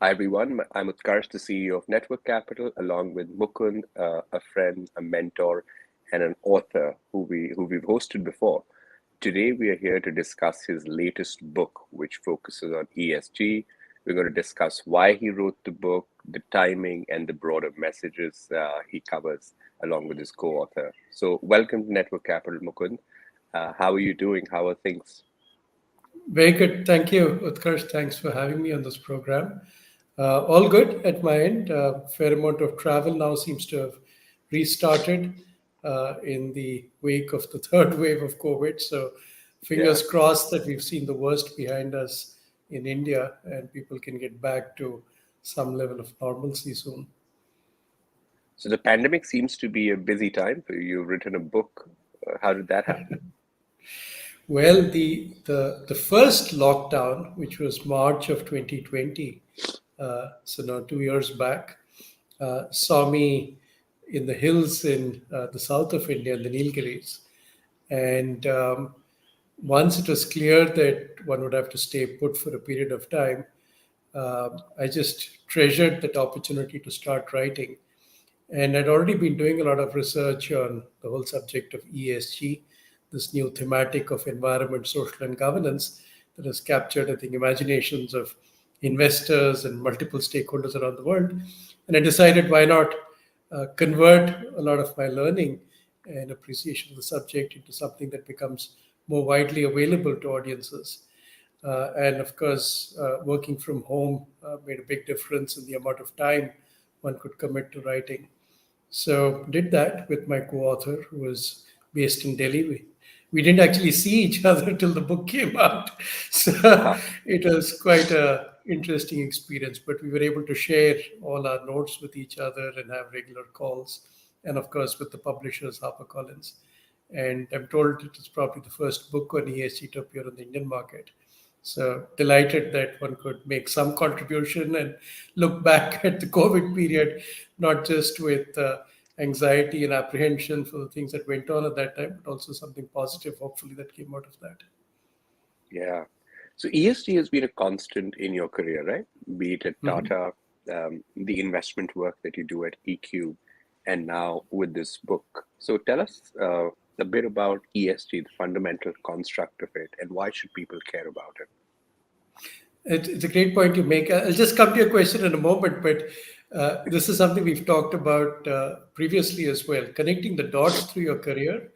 Hi everyone, I'm Utkarsh, the CEO of Network Capital, along with Mukund, a friend, a mentor, and an author who we've hosted before. Today we are here to discuss his latest book, which focuses on ESG. We're going to discuss why he wrote the book, the timing, and the broader messages he covers along with his co-author. So, welcome to Network Capital, Mukund. How are you doing? How are things? Very good. Thank you, Utkarsh. Thanks for having me on this program. All good at my end. Fair amount of travel now seems to have restarted in the wake of the third wave of COVID. So, Yeah. fingers crossed that we've seen the worst behind us in India and people can get back to some level of normalcy soon. So the pandemic seems to be a busy time for you. You've written a book. How did that happen? Well, the first lockdown, which was March of 2020, so now 2 years back, saw me in the hills in the south of India, the Nilgiris. And once it was clear that one would have to stay put for a period of time, I just treasured that opportunity to start writing. And I'd already been doing a lot of research on the whole subject of ESG, this new thematic of environment, social, and governance that has captured, I think, imaginations of investors and multiple stakeholders around the world. And I decided why not convert a lot of my learning and appreciation of the subject into something that becomes more widely available to audiences. And of course, working from home made a big difference in the amount of time one could commit to writing. So did that with my co-author who was based in Delhi. We didn't actually see each other till the book came out. So it was quite a interesting experience, but we were able to share all our notes with each other and have regular calls. And of course, with the publishers, HarperCollins. And I'm told it is probably the first book on ESG to appear on the Indian market. So delighted that one could make some contribution and look back at the COVID period, not just with anxiety and apprehension for the things that went on at that time, but also something positive, hopefully, that came out of that. Yeah. So ESG has been a constant in your career, right? Be it at Mhm. Tata, the investment work that you do at EQ, and now with this book. So tell us a bit about ESG, the fundamental construct of it, and why should people care about it? It's a great point you make. I'll just come to your question in a moment, but this is something we've talked about previously as well. Connecting the dots through your career. Yeah.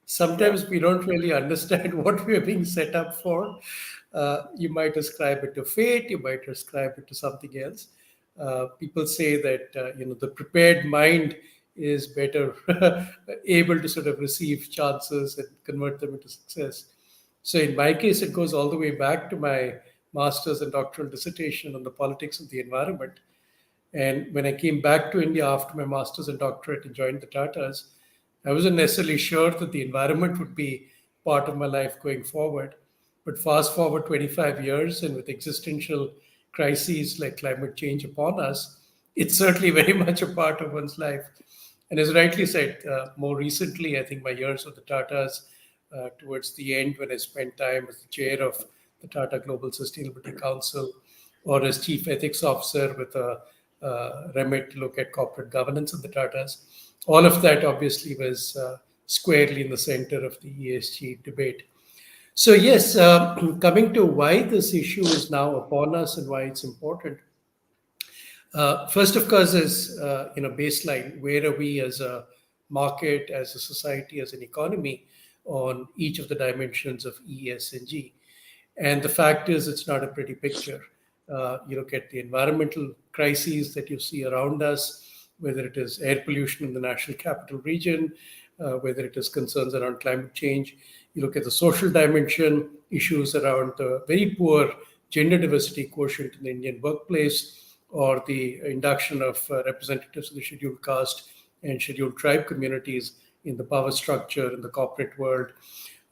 Sometimes we don't really understand what we're being set up for. You might ascribe it to fate, you might ascribe it to something else. People say that the prepared mind is better able to sort of receive chances and convert them into success. So in my case, it goes all the way back to my master's and doctoral dissertation on the politics of the environment. And when I came back to India after my master's and doctorate and joined the Tatas, I wasn't necessarily sure that the environment would be part of my life going forward. But fast forward 25 years, and with existential crises like climate change upon us, it's certainly very much a part of one's life. And as rightly said, more recently, I think my years with the Tatas, towards the end, when I spent time as the chair of the Tata Global Sustainability Council or as chief ethics officer with a remit to look at corporate governance of the Tatas, all of that obviously was squarely in the center of the ESG debate. So, yes, coming to why this issue is now upon us and why it's important. First, of course, is baseline. Where are we as a market, as a society, as an economy on each of the dimensions of E, S, and G? And the fact is, it's not a pretty picture. You look at the environmental crises that you see around us, whether it is air pollution in the national capital region, whether it is concerns around climate change. You look at the social dimension, issues around the very poor gender diversity quotient in the Indian workplace, or the induction of representatives of the scheduled caste and scheduled tribe communities in the power structure in the corporate world,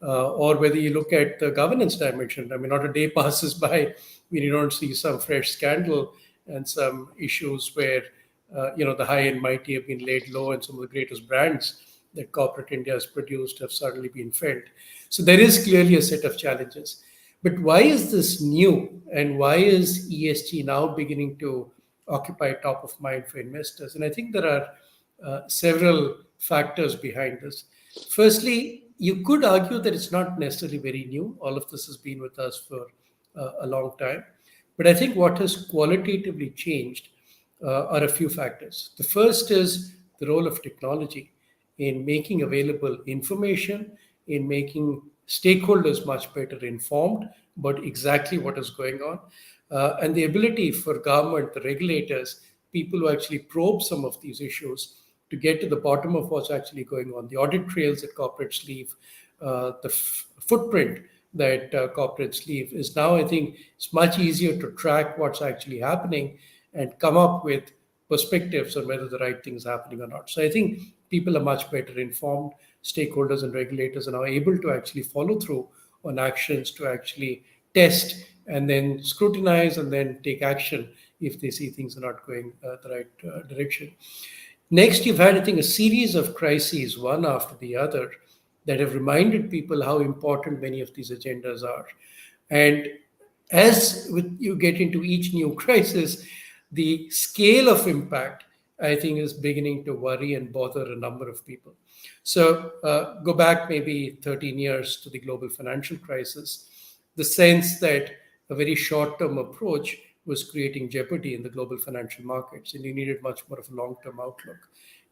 or whether you look at the governance dimension. I mean, not a day passes by when you don't see some fresh scandal and some issues where the high and mighty have been laid low, and some of the greatest brands that corporate India has produced have suddenly been felled. So there is clearly a set of challenges. But why is this new, and why is ESG now beginning to occupy top of mind for investors? And I think there are several factors behind this. Firstly, you could argue that it's not necessarily very new. All of this has been with us for a long time. But I think what has qualitatively changed are a few factors. The first is the role of technology in making available information, in making stakeholders much better informed about exactly what is going on, and the ability for government, the regulators, people who actually probe some of these issues to get to the bottom of what's actually going on. The audit trails that corporates leave, the footprint that corporates leave is now, I think, it's much easier to track what's actually happening and come up with perspectives on whether the right thing is happening or not. So I think people are much better informed. Stakeholders and regulators are now able to actually follow through on actions to actually test and then scrutinize and then take action if they see things are not going the right direction. Next, you've had, I think, a series of crises, one after the other, that have reminded people how important many of these agendas are. And as you get into each new crisis, the scale of impact, I think, is beginning to worry and bother a number of people. So go back maybe 13 years to the global financial crisis, the sense that a very short-term approach was creating jeopardy in the global financial markets, and you needed much more of a long-term outlook.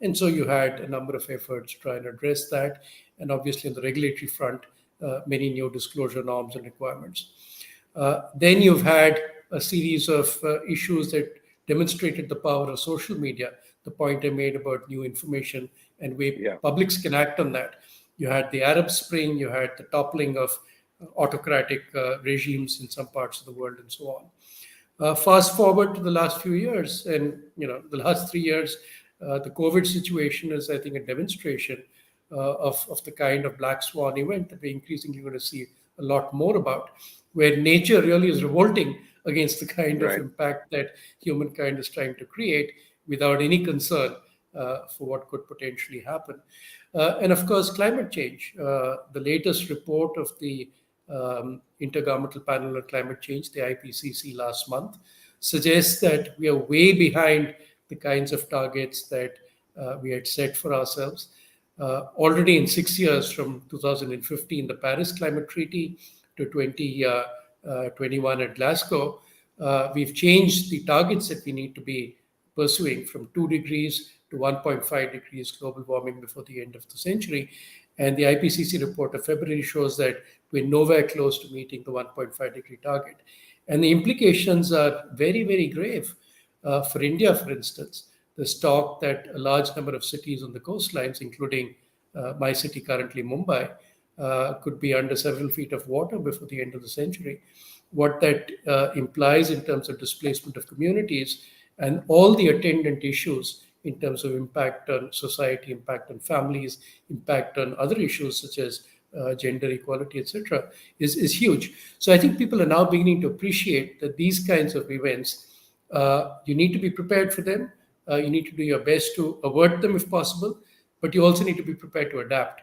And so you had a number of efforts to try and address that. And obviously, on the regulatory front, many new disclosure norms and requirements. Then you've had a series of issues that demonstrated the power of social media, the point I made about new information and way publics can act on that. You had the Arab Spring, you had the toppling of autocratic regimes in some parts of the world, and so on. Fast forward to the last few years, and the last 3 years, the COVID situation is, I think, a demonstration of the kind of Black-swan event that we're increasingly going to see a lot more about, where nature really is revolting against the kind of impact that humankind is trying to create without any concern for what could potentially happen. And of course, climate change. The latest report of the Intergovernmental Panel on Climate Change, the IPCC, last month, suggests that we are way behind the kinds of targets that we had set for ourselves. Already in 6 years, from 2015, the Paris Climate Treaty, to 2021 at Glasgow, we've changed the targets that we need to be pursuing from 2 degrees to 1.5 degrees global warming before the end of the century. And the IPCC report of February shows that we're nowhere close to meeting the 1.5 degree target. And the implications are very, very grave. For India, for instance, there's talk that a large number of cities on the coastlines, including my city currently, Mumbai, could be under several feet of water before the end of the century. What that implies in terms of displacement of communities and all the attendant issues in terms of impact on society, impact on families, impact on other issues such as gender equality, etc., is huge. So I think people are now beginning to appreciate that these kinds of events, you need to be prepared for them. You need to do your best to avert them if possible, but you also need to be prepared to adapt.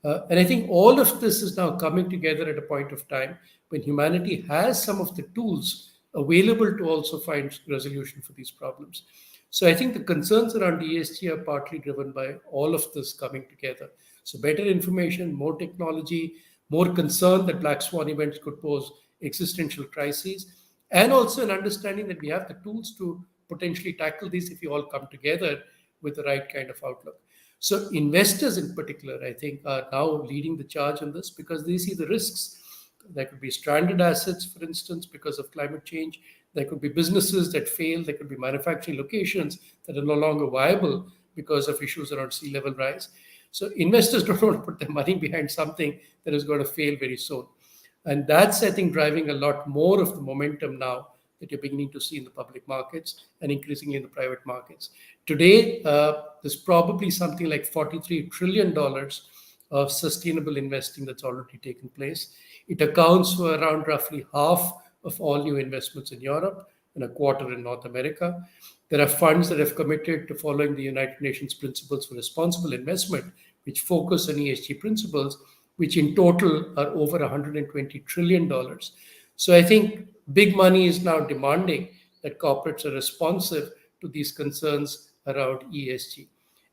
And I think all of this is now coming together at a point of time when humanity has some of the tools available to also find resolution for these problems. So I think the concerns around ESG are partly driven by all of this coming together. So better information, more technology, more concern that black swan events could pose existential crises, and also an understanding that we have the tools to potentially tackle these if you all come together with the right kind of outlook. So investors in particular, I think, are now leading the charge on this because they see the risks. There could be stranded assets, for instance, because of climate change. There could be businesses that fail. There could be manufacturing locations that are no longer viable because of issues around sea level rise. So investors don't want to put their money behind something that is going to fail very soon. And that's, I think, driving a lot more of the momentum now that you're beginning to see in the public markets and increasingly in the private markets. Today, there's probably something like $43 trillion of sustainable investing that's already taken place. It accounts for around roughly half of all new investments in Europe and a quarter in North America. There are funds that have committed to following the United Nations Principles for Responsible Investment, which focus on ESG principles, which in total are over $120 trillion. So I think big money is now demanding that corporates are responsive to these concerns around ESG.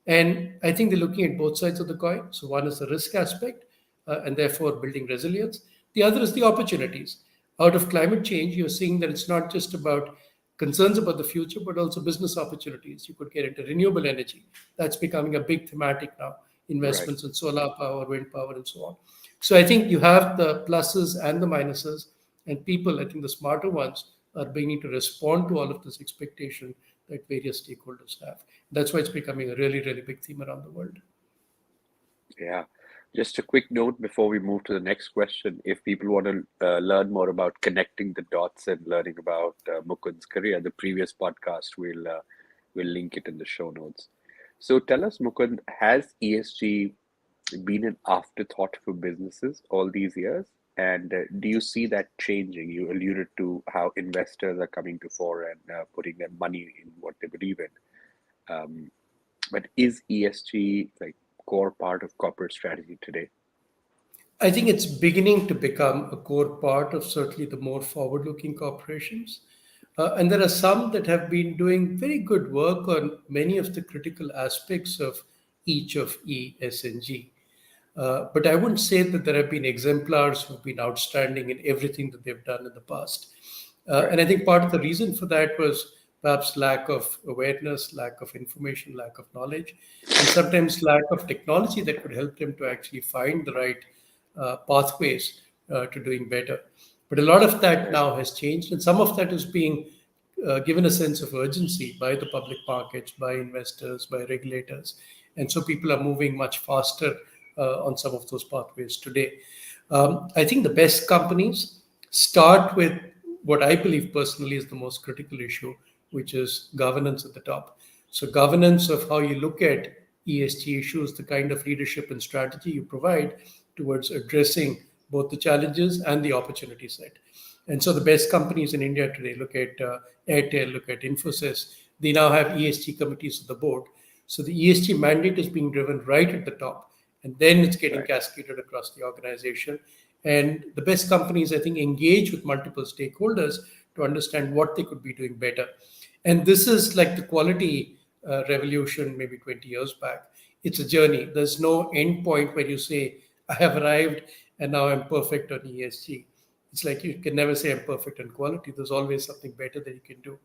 And I think they're looking at both sides of the coin. So one is the risk aspect, and therefore building resilience. The other is the opportunities. Out of climate change, you're seeing that it's not just about concerns about the future, but also business opportunities. You could get into renewable energy. That's becoming a big thematic now. Right. Investments in solar power, wind power, and so on. So I think you have the pluses and the minuses, and people, I think the smarter ones, are beginning to respond to all of this expectation that various stakeholders have. That's why it's becoming a really, really big theme around the world. Yeah. Just a quick note before we move to the next question. If people want to learn more about connecting the dots and learning about Mukund's career, the previous podcast, we'll link it in the show notes. So tell us, Mukund, has ESG been an afterthought for businesses all these years? And do you see that changing? You alluded to how investors are coming to fore and putting their money in what they believe in. But is ESG like core part of corporate strategy today? I think it's beginning to become a core part of certainly the more forward looking corporations. And there are some that have been doing very good work on many of the critical aspects of each of E, S, and G. But I wouldn't say that there have been exemplars who've been outstanding in everything that they've done in the past. Right. And I think part of the reason for that was perhaps lack of awareness, lack of information, lack of knowledge, and sometimes lack of technology that could help them to actually find the right pathways to doing better. But a lot of that Right. now has changed, and some of that is being given a sense of urgency by the public markets, by investors, by regulators. And so people are moving much faster on some of those pathways today. I think the best companies start with what I believe personally is the most critical issue, which is governance at the top. So, governance of how you look at ESG issues, the kind of leadership and strategy you provide towards addressing both the challenges and the opportunity set. And so the best companies in India today, look at Airtel, look at Infosys, they now have ESG committees at the board. So the ESG mandate is being driven right at the top, and then it's getting Right. cascaded across the organization. And the best companies, I think, engage with multiple stakeholders to understand what they could be doing better. And this is like the quality revolution maybe 20 years back. It's a journey. There's no end point where you say, I have arrived and now I'm perfect on ESG. It's like you can never say I'm perfect on quality. There's always something better that you can do.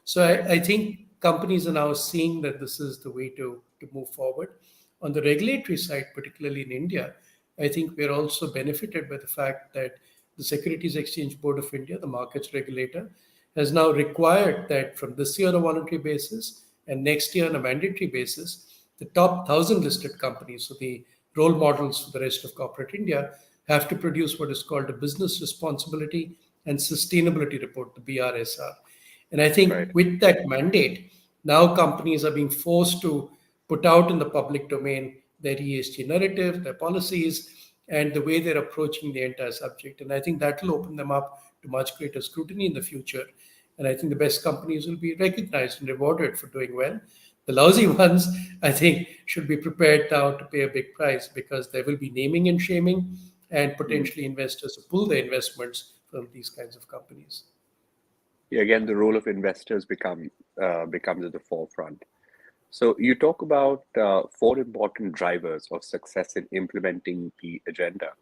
So Right. I think companies are now seeing that this is the way to move forward. On the regulatory side, particularly in India, I think we're also benefited by the fact that the Securities Exchange Board of India, the markets regulator, has now required that from this year on a voluntary basis and next year on a mandatory basis, the top 1,000 listed companies, so the role models for the rest of corporate India, have to produce what is called a business responsibility and sustainability report, the BRSR. And I Right. think with that mandate, now companies are being forced to put out in the public domain their ESG narrative, their policies, and the way they're approaching the entire subject. And I think that will open them up to much greater scrutiny in the future. And I think the best companies will be recognized and rewarded for doing well. The lousy ones, I think, should be prepared now to pay a big price because there will be naming and shaming and Mm. potentially investors who pull their investments from these kinds of companies. Yeah, again, the role of investors becomes at the forefront. So you talk about four important drivers of success in implementing the agenda.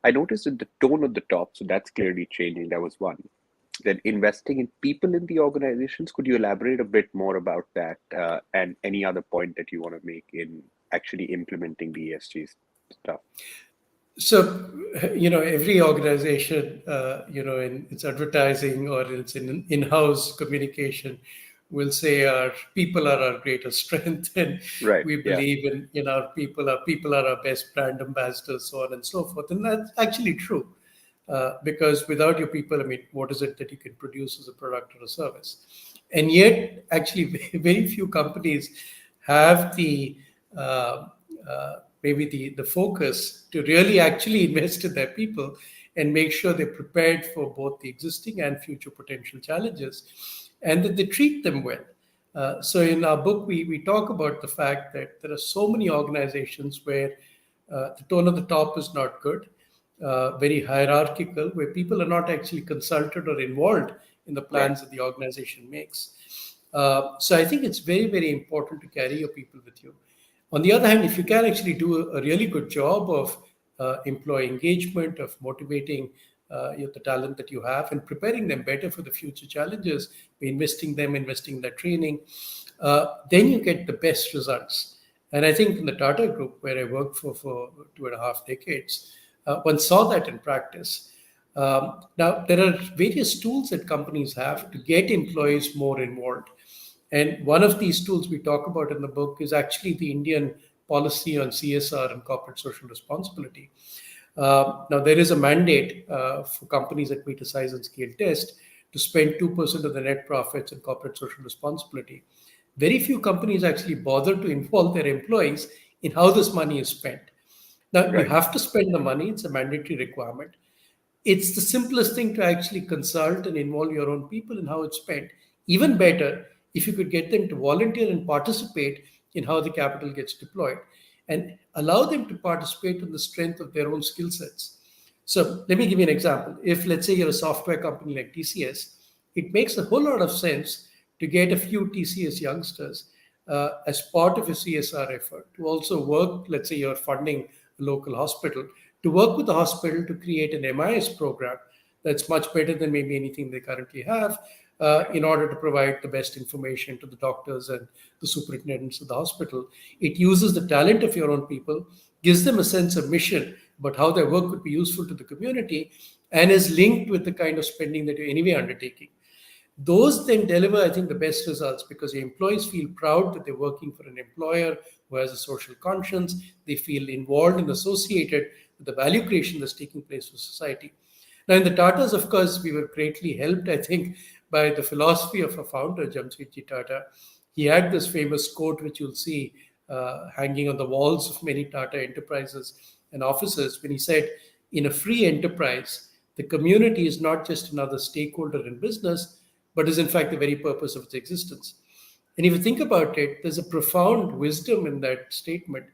I noticed that the tone at the top, so that's clearly changing. That was one. Then investing in people in the organizations. Could you elaborate a bit more about that and any other point that you want to make in actually implementing the ESG stuff? So, every organization, in its advertising or its in-house communication, will say our people are our greatest strength, and Right. we Yeah. believe in our people. Our people are our best brand ambassadors, so on and so forth. And that's actually true, because without your people, I mean, what is it that you can produce as a product or a service? And yet, actually, very few companies have the maybe the focus to really actually invest in their people and make sure they're prepared for both the existing and future potential challenges and that they treat them well. So in our book, we talk about the fact that there are so many organizations where The tone of the top is not good, very hierarchical, where people are not actually consulted or involved in the Right. plans that the organization makes. So I think it's very, very important to carry your people with you. On the other hand, if you can actually do a really good job of employee engagement, of motivating the talent that you have and preparing them better for the future challenges, by investing in their training, then you get the best results. And I think in the Tata Group, where I worked for 2.5 decades, one saw that in practice. Now, there are various tools that companies have to get employees more involved. And one of these tools we talk about in the book is actually the Indian policy on CSR and corporate social responsibility. Now, there is a mandate for companies that meet a size and scale test to spend 2% of the net profits in corporate social responsibility. Very few companies actually bother to involve their employees in how this money is spent. Now, you Right. have to spend the money, it's a mandatory requirement. It's the simplest thing to actually consult and involve your own people in how it's spent. Even better, if you could get them to volunteer and participate in how the capital gets deployed and allow them to participate on the strength of their own skill sets. So let me give you an example. If, let's say, you're a software company like TCS, it makes a whole lot of sense to get a few TCS youngsters as part of a CSR effort to also work, let's say you're funding a local hospital, to work with the hospital to create an MIS program that's much better than maybe anything they currently have, in order to provide the best information to the doctors and the superintendents of the hospital. It uses the talent of your own people, gives them a sense of mission about how their work could be useful to the community, and is linked with the kind of spending that you're anyway undertaking. Those then deliver, I think, the best results because the employees feel proud that they're working for an employer who has a social conscience. They feel involved and associated with the value creation that's taking place for society. Now, in the Tatas, of course, we were greatly helped, I think, by the philosophy of our founder, Jamsetji Tata. He had this famous quote, which you'll see hanging on the walls of many Tata enterprises and offices, when he said, in a free enterprise, the community is not just another stakeholder in business, but is in fact the very purpose of its existence. And if you think about it, there's a profound wisdom in that statement.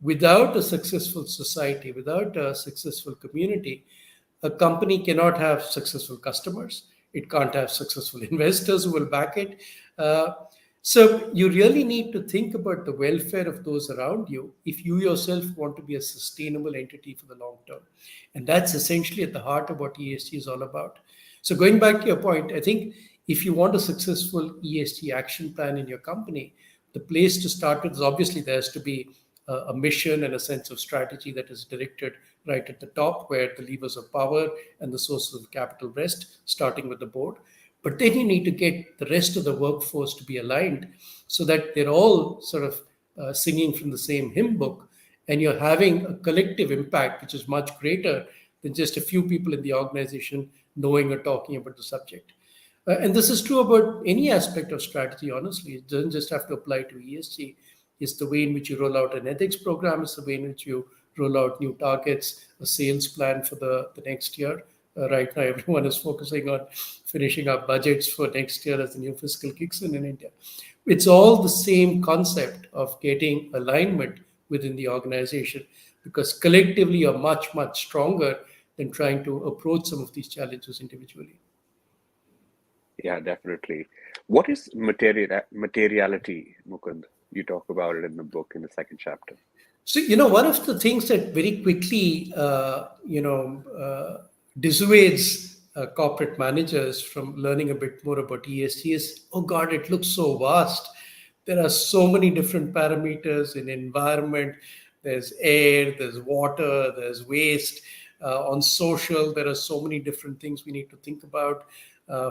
Without a successful society, without a successful community, a company cannot have successful customers. It can't have successful investors who will back it. Uh, so you really need to think about the welfare of those around you if you yourself want to be a sustainable entity for the long term. And that's essentially at the heart of what ESG is all about. So going back to your point, I think if you want a successful ESG action plan in your company, the place to start with is obviously there has to be a mission and a sense of strategy that is directed right at the top, where the levers of power and the sources of capital rest, starting with the board. But then you need to get the rest of the workforce to be aligned so that they're all sort of singing from the same hymn book, and you're having a collective impact which is much greater than just a few people in the organization knowing or talking about the subject. And this is true about any aspect of strategy, honestly. It doesn't just have to apply to ESG. It's the way in which you roll out an ethics program, it's the way in which you roll out new targets, a sales plan for the next year. Right now, everyone is focusing on finishing up budgets for next year as the new fiscal kicks in India. It's all the same concept of getting alignment within the organization because collectively you're much, much stronger than trying to approach some of these challenges individually. Yeah, definitely. What is materiality, Mukund? You talk about it in the book in the second chapter. So, one of the things that very quickly, dissuades corporate managers from learning a bit more about ESG is, oh God, it looks so vast. There are so many different parameters in environment. There's air, there's water, there's waste. On social, there are so many different things we need to think about,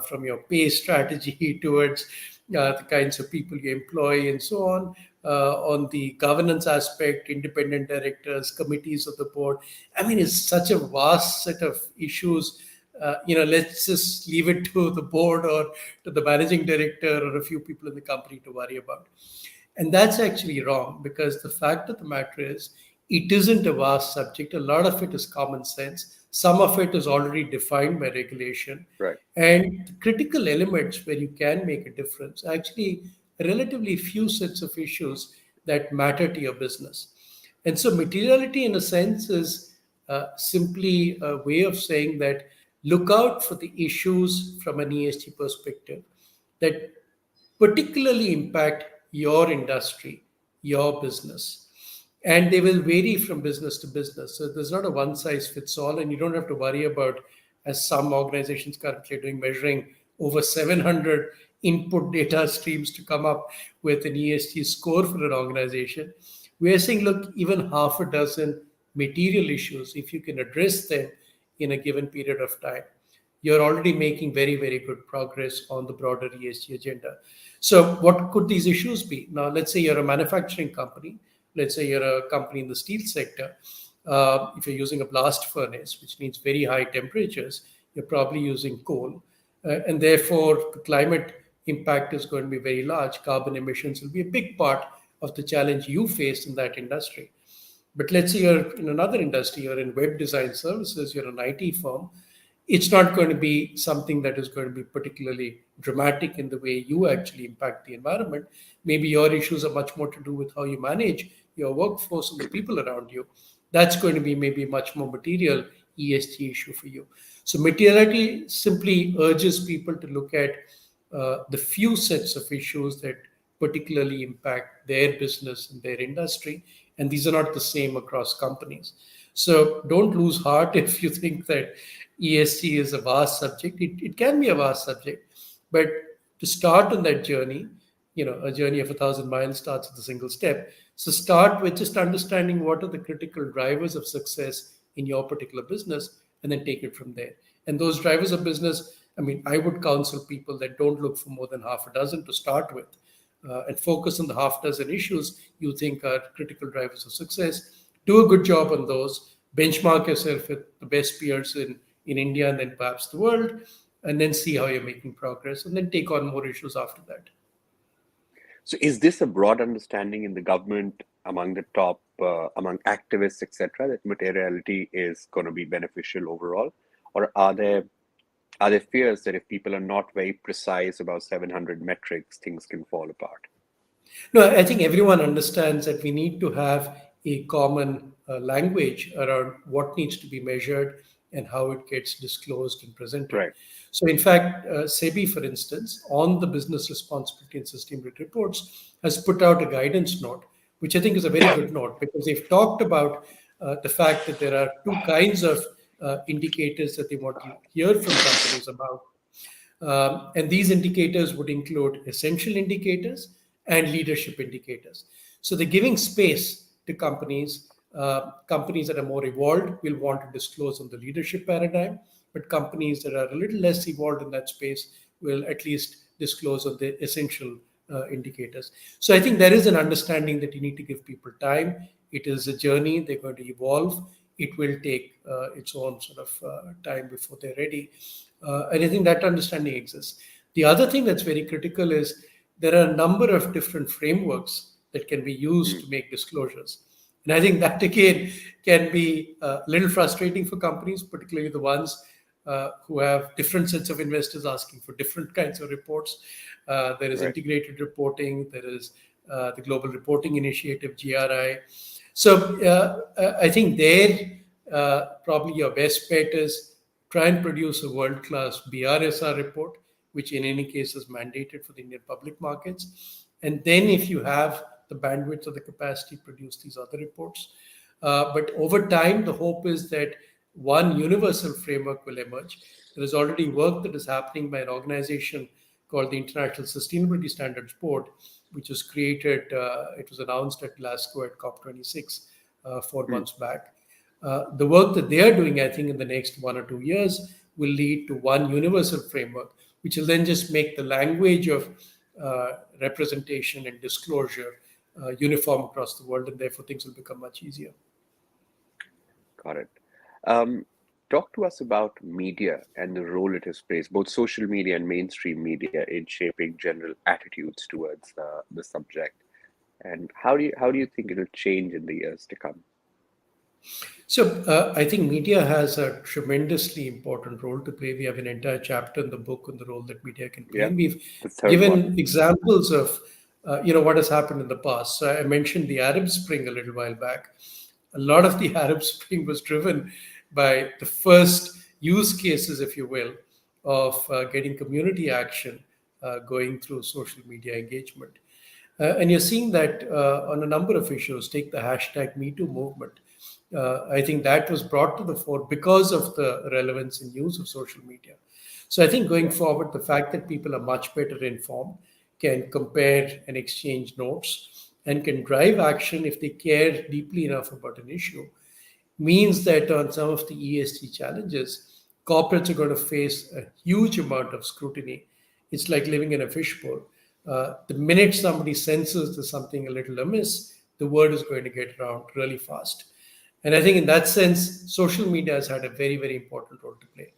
from your pay strategy towards the kinds of people you employ and so on. On the governance aspect, independent directors, committees of the board. I mean, it's such a vast set of issues. Let's just leave it to the board or to the managing director or a few people in the company to worry about. And that's actually wrong because the fact of the matter is, it isn't a vast subject. A lot of it is common sense. Some of it is already defined by regulation. Right. And the critical elements where you can make a difference are actually relatively few sets of issues that matter to your business. And so, materiality, in a sense, is simply a way of saying that look out for the issues from an ESG perspective that particularly impact your industry, your business. And they will vary from business to business. So there's not a one size fits all, and you don't have to worry about, as some organizations currently are doing, measuring over 700 input data streams to come up with an ESG score for an organization. We are saying, look, even half a dozen material issues, if you can address them in a given period of time, you're already making very, very good progress on the broader ESG agenda. So, what could these issues be? Now, let's say you're a manufacturing company, let's say you're a company in the steel sector. If you're using a blast furnace, which needs very high temperatures, you're probably using coal. And therefore, the climate impact is going to be very large. Carbon emissions will be a big part of the challenge you face in that industry. But let's say you're in another industry, you're in web design services, you're an IT firm, it's not going to be something that is going to be particularly dramatic in the way you actually impact the environment. Maybe your issues are much more to do with how you manage your workforce and the people around you. That's going to be maybe much more material ESG issue for you. So materiality simply urges people to look at the few sets of issues that particularly impact their business and their industry, and these are not the same across companies. So don't lose heart if you think that ESG is a vast subject. It can be a vast subject, but to start on that journey, a journey of 1,000 miles starts with a single step. So start with just understanding what are the critical drivers of success in your particular business, and then take it from there. And those drivers of business, I mean, I would counsel people that don't look for more than half a dozen to start with, and focus on the half dozen issues you think are critical drivers of success. Do a good job on those. Benchmark yourself with the best peers in India and then perhaps the world, and then see how you're making progress, and then take on more issues after that. So, is this a broad understanding in the government among the top, among activists, etc., that materiality is going to be beneficial overall, or are there fears that if people are not very precise about 700 metrics, things can fall apart? No, I think everyone understands that we need to have a common language around what needs to be measured and how it gets disclosed and presented. Right. So, in fact, SEBI, for instance, on the business responsibility and sustainability reports, has put out a guidance note, which I think is a very good note, because they've talked about the fact that there are two kinds of indicators that they want to hear from companies about. And these indicators would include essential indicators and leadership indicators. So they're giving space to companies. Companies that are more evolved will want to disclose on the leadership paradigm, but companies that are a little less evolved in that space will at least disclose on the essential indicators. So I think there is an understanding that you need to give people time. It is a journey. They're going to evolve. It will take its own sort of time before they're ready. And I think that understanding exists. The other thing that's very critical is there are a number of different frameworks that can be used to make disclosures. And I think that, again, can be a little frustrating for companies, particularly the ones who have different sets of investors asking for different kinds of reports. There is integrated reporting. There is the Global Reporting Initiative, GRI. So I think there, probably your best bet is try and produce a world-class BRSR report, which in any case is mandated for the Indian public markets. And then if you have the bandwidth or the capacity, produce these other reports. But over time, the hope is that one universal framework will emerge. There is already work that is happening by an organization called the International Sustainability Standards Board, which was created, it was announced at Glasgow at COP26 4 months back. The work that they are doing, I think, in the next 1 or 2 years will lead to one universal framework, which will then just make the language of representation and disclosure uniform across the world, and therefore things will become much easier. Got it. Talk to us about media and the role it has played, both social media and mainstream media, in shaping general attitudes towards the subject. And how do you think it'll change in the years to come? So I think media has a tremendously important role to play. We have an entire chapter in the book on the role that media can play. Yeah, And we've the third given one. examples of what has happened in the past. So I mentioned the Arab Spring a little while back. A lot of the Arab Spring was driven by the first use cases, if you will, of getting community action going through social media engagement. And you're seeing that on a number of issues. Take the hashtag #MeToo movement. I think that was brought to the fore because of the relevance and use of social media. So I think going Yeah. forward, the fact that people are much better informed, can compare and exchange notes, and can drive action if they care deeply enough about an issue, means that on some of the ESG challenges, corporates are going to face a huge amount of scrutiny. It's like living in a fishbowl. The minute somebody senses there's something a little amiss, the word is going to get around really fast. And I think in that sense, social media has had a very, very important role to play.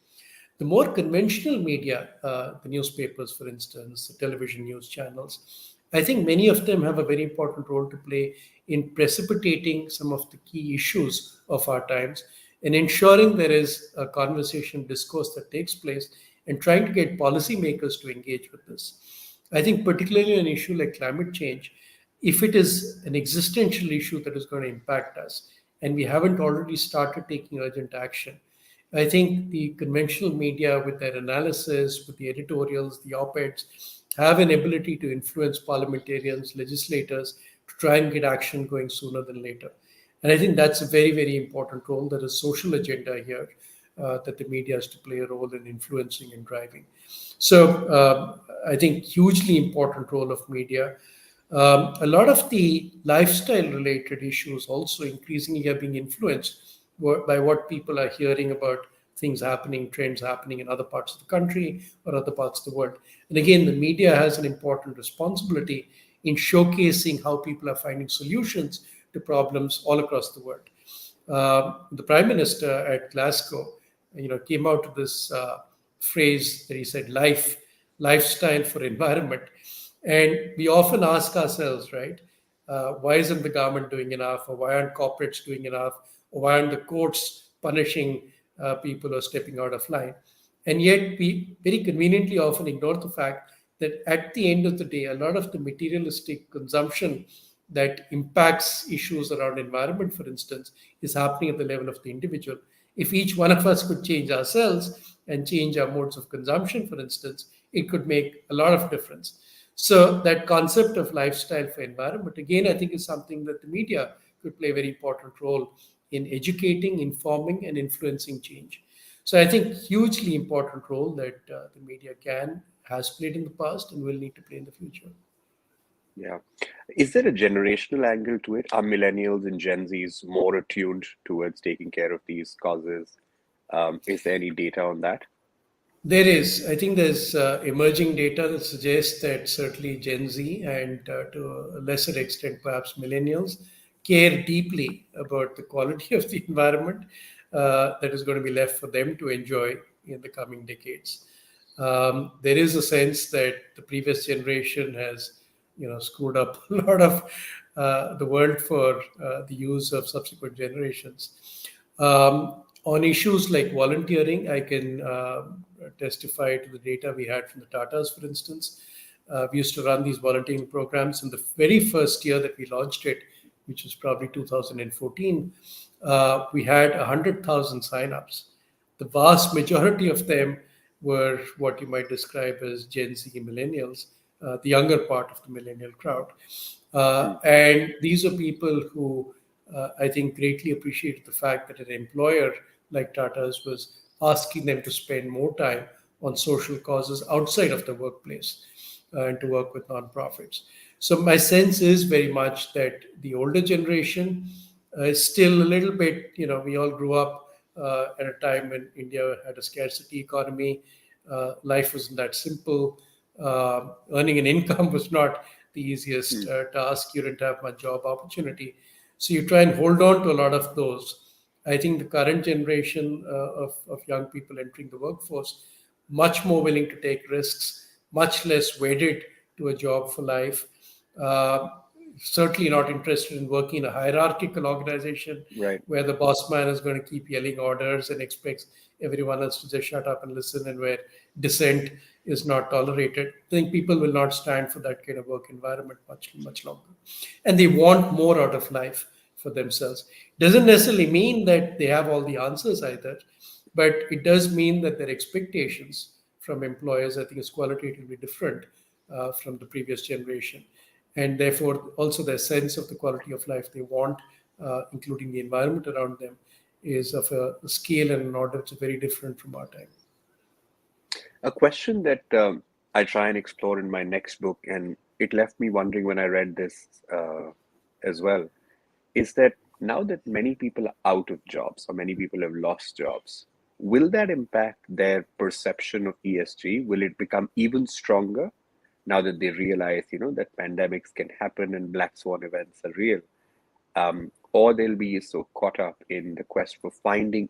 The more conventional media, the newspapers, for instance, the television news channels, I think many of them have a very important role to play in precipitating some of the key issues of our times and ensuring there is a conversation, discourse that takes place and trying to get policymakers to engage with this. I think, particularly an issue like climate change, if it is an existential issue that is going to impact us and we haven't already started taking urgent action, I think the conventional media, with their analysis, with the editorials, the op eds, have an ability to influence parliamentarians, legislators to try and get action going sooner than later. And I think that's a very, very important role. There is social agenda here that the media has to play a role in influencing and driving. So I think hugely important role of media. A lot of the lifestyle related issues also increasingly are being influenced by what people are hearing about things happening, trends happening in other parts of the country or other parts of the world. And again, the media has an important responsibility in showcasing how people are finding solutions to problems all across the world. The Prime Minister at Glasgow, came out with this phrase that he said, lifestyle for environment. And we often ask ourselves, right, why isn't the government doing enough, or why aren't corporates doing enough, or why aren't the courts punishing people who are stepping out of line? And yet, we very conveniently often ignore the fact that at the end of the day, a lot of the materialistic consumption that impacts issues around environment, for instance, is happening at the level of the individual. If each one of us could change ourselves and change our modes of consumption, for instance, it could make a lot of difference. So that concept of lifestyle for environment, again, I think is something that the media could play a very important role in educating, informing, and influencing change. So I think hugely important role that the media has played in the past, and will need to play in the future. Yeah. Is there a generational angle to it? Are millennials and Gen Zs more attuned towards taking care of these causes? Is there any data on that? There is. I think there's emerging data that suggests that certainly Gen Z and to a lesser extent perhaps millennials care deeply about the quality of the environment that is going to be left for them to enjoy in the coming decades. There is a sense that the previous generation has, screwed up a lot of the world for the use of subsequent generations. On issues like volunteering, I can testify to the data we had from the Tatas, for instance. We used to run these volunteering programs. In the very first year that we launched it, which was probably 2014, we had 100,000 signups. The vast majority of them were what you might describe as Gen Z millennials, the younger part of the millennial crowd. Hmm. And these are people who I think greatly appreciated the fact that an employer like Tata's was asking them to spend more time on social causes outside of the workplace and to work with nonprofits. So my sense is very much that the older generation is still a little bit, we all grew up at a time when India had a scarcity economy. Life wasn't that simple. Earning an income was not the easiest Hmm. task. You didn't have much job opportunity. So you try and hold on to a lot of those. I think the current generation of young people entering the workforce, much more willing to take risks, much less wedded to a job for life. Uh, Certainly not interested in working in a hierarchical organization Right. where the boss man is going to keep yelling orders and expects everyone else to just shut up and listen, and where dissent is not tolerated, I think people will not stand for that kind of work environment much longer. And they want more out of life for themselves. Doesn't necessarily mean that they have all the answers either, but it does mean that their expectations from employers, I think, is qualitatively different from the previous generation. And therefore, also their sense of the quality of life they want, including the environment around them, is of a scale and an order which is very different from our time. A question that I try and explore in my next book, and it left me wondering when I read this as well, is that now that many people are out of jobs or many people have lost jobs, will that impact their perception of ESG? Will it become even stronger now that they realize, that pandemics can happen and black swan events are real? Or they'll be so caught up in the quest for finding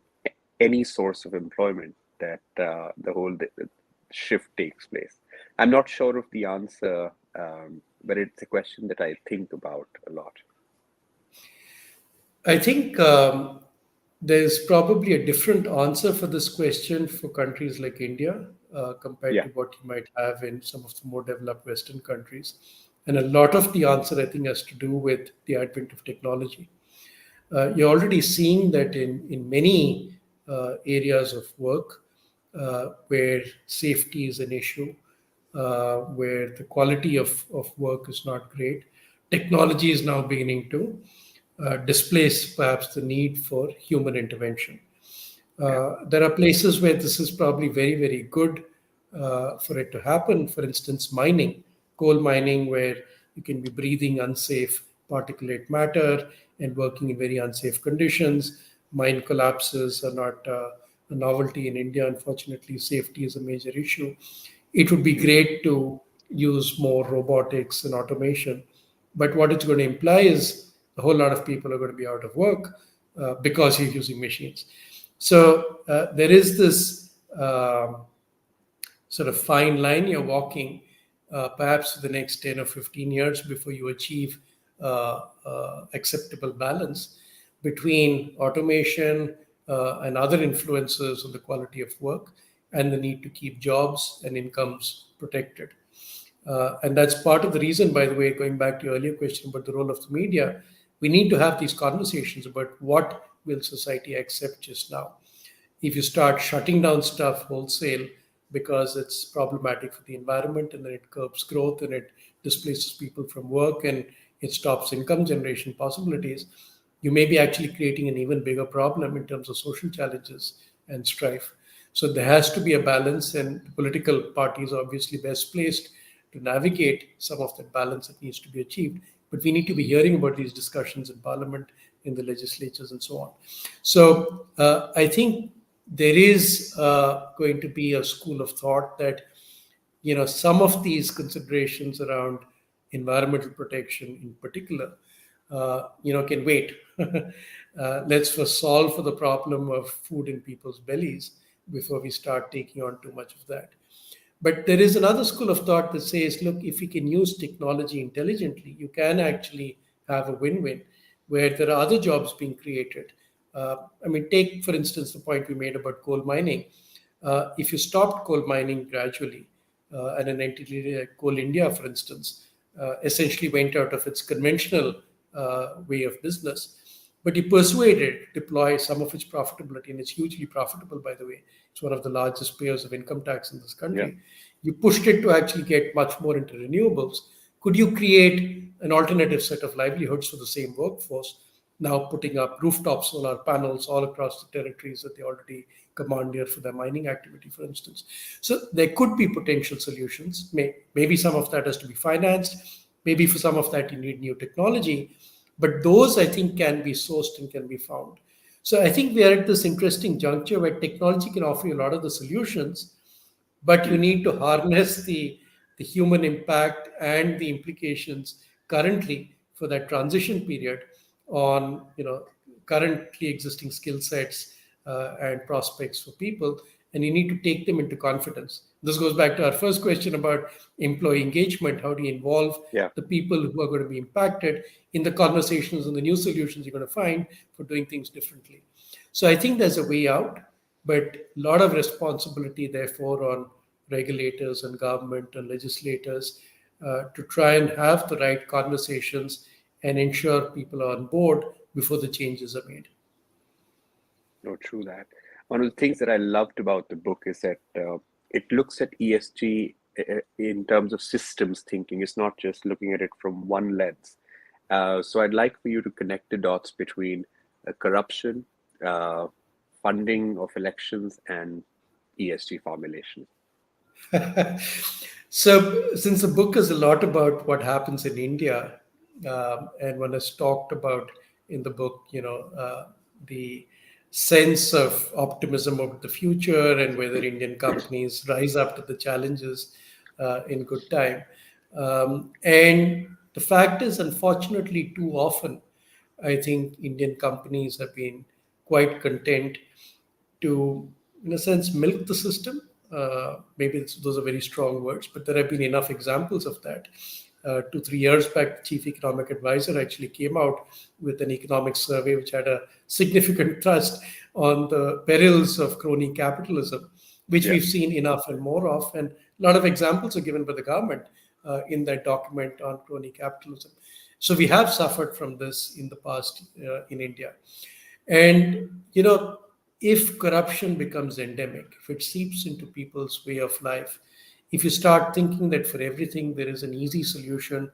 any source of employment that the whole shift takes place. I'm not sure of the answer, but it's a question that I think about a lot. I think there's probably a different answer for this question for countries like India compared Yeah, to what you might have in some of the more developed Western countries. And a lot of the answer, I think, has to do with the advent of technology. You're already seeing that in many areas of work where safety is an issue, where the quality of work is not great. Technology is now beginning to displace perhaps the need for human intervention. yeah, There are places where this is probably very, very good for it to happen. For instance, mining, coal mining, where you can be breathing unsafe particulate matter and working in very unsafe conditions. Mine collapses are not a novelty in India. Unfortunately, safety is a major issue. It would be mm, great to use more robotics and automation. But what it's going to imply is a whole lot of people are going to be out of work because you're using machines. So there is this sort of fine line you're walking, perhaps for the next 10 or 15 years before you achieve acceptable balance between automation and other influences on the quality of work and the need to keep jobs and incomes protected. And that's part of the reason, by the way, going back to your earlier question about the role of the media, we need to have these conversations about what will society accept just now. If you start shutting down stuff wholesale because it's problematic for the environment and then it curbs growth and it displaces people from work and it stops income generation possibilities, you may be actually creating an even bigger problem in terms of social challenges and strife. So there has to be a balance, and the political parties are obviously best placed to navigate some of that balance that needs to be achieved. But we need to be hearing about these discussions in parliament, in the legislatures, and so on. So I think there is going to be a school of thought that some of these considerations around environmental protection in particular can wait. Let's first solve for the problem of food in people's bellies before we start taking on too much of that. But there is another school of thought that says, look, if you can use technology intelligently, you can actually have a win-win where there are other jobs being created. Take, for instance, the point we made about coal mining. If you stopped coal mining gradually, and an entity like Coal India, for instance, essentially went out of its conventional way of business, but you persuaded deploy some of its profitability, and it's hugely profitable, by the way. It's one of the largest payers of income tax in this yeah, country. You pushed it to actually get much more into renewables. Could you create an alternative set of livelihoods for the same workforce, now putting up rooftop solar panels all across the territories that they already commandeered for their mining activity, for instance? So there could be potential solutions. Maybe some of that has to be financed. Maybe for some of that you need new technology. But those, I think, can be sourced and can be found. So I think we are at this interesting juncture where technology can offer you a lot of the solutions, but you mm, need to harness the human impact and the implications currently for that transition period on currently existing skill sets and prospects for people, and you need to take them into confidence. This goes back to our first question about employee engagement. How do you involve yeah. the people who are going to be impacted in the conversations and the new solutions you're going to find for doing things differently? So I think there's a way out, but a lot of responsibility, therefore, on regulators and government and legislators to try and have the right conversations and ensure people are on board before the changes are made. No, true that. One of the things that I loved about the book is that it looks at ESG in terms of systems thinking. It's not just looking at it from one lens. So I'd like for you to connect the dots between corruption, uh, funding of elections, and ESG formulation. So, since the book is a lot about what happens in India, and one has talked about in the book, the sense of optimism of the future and whether Indian companies rise up to the challenges in good time. And the fact is, unfortunately, too often, I think Indian companies have been quite content to, in a sense, milk the system. Maybe those are very strong words, but there have been enough examples of that. 2, 3 years back, the chief economic advisor actually came out with an economic survey which had a significant thrust on the perils of crony capitalism, which Yeah, we've seen enough and more of. And a lot of examples are given by the government in that document on crony capitalism. So we have suffered from this in the past in India. And, if corruption becomes endemic, if it seeps into people's way of life, if you start thinking that for everything there is an easy solution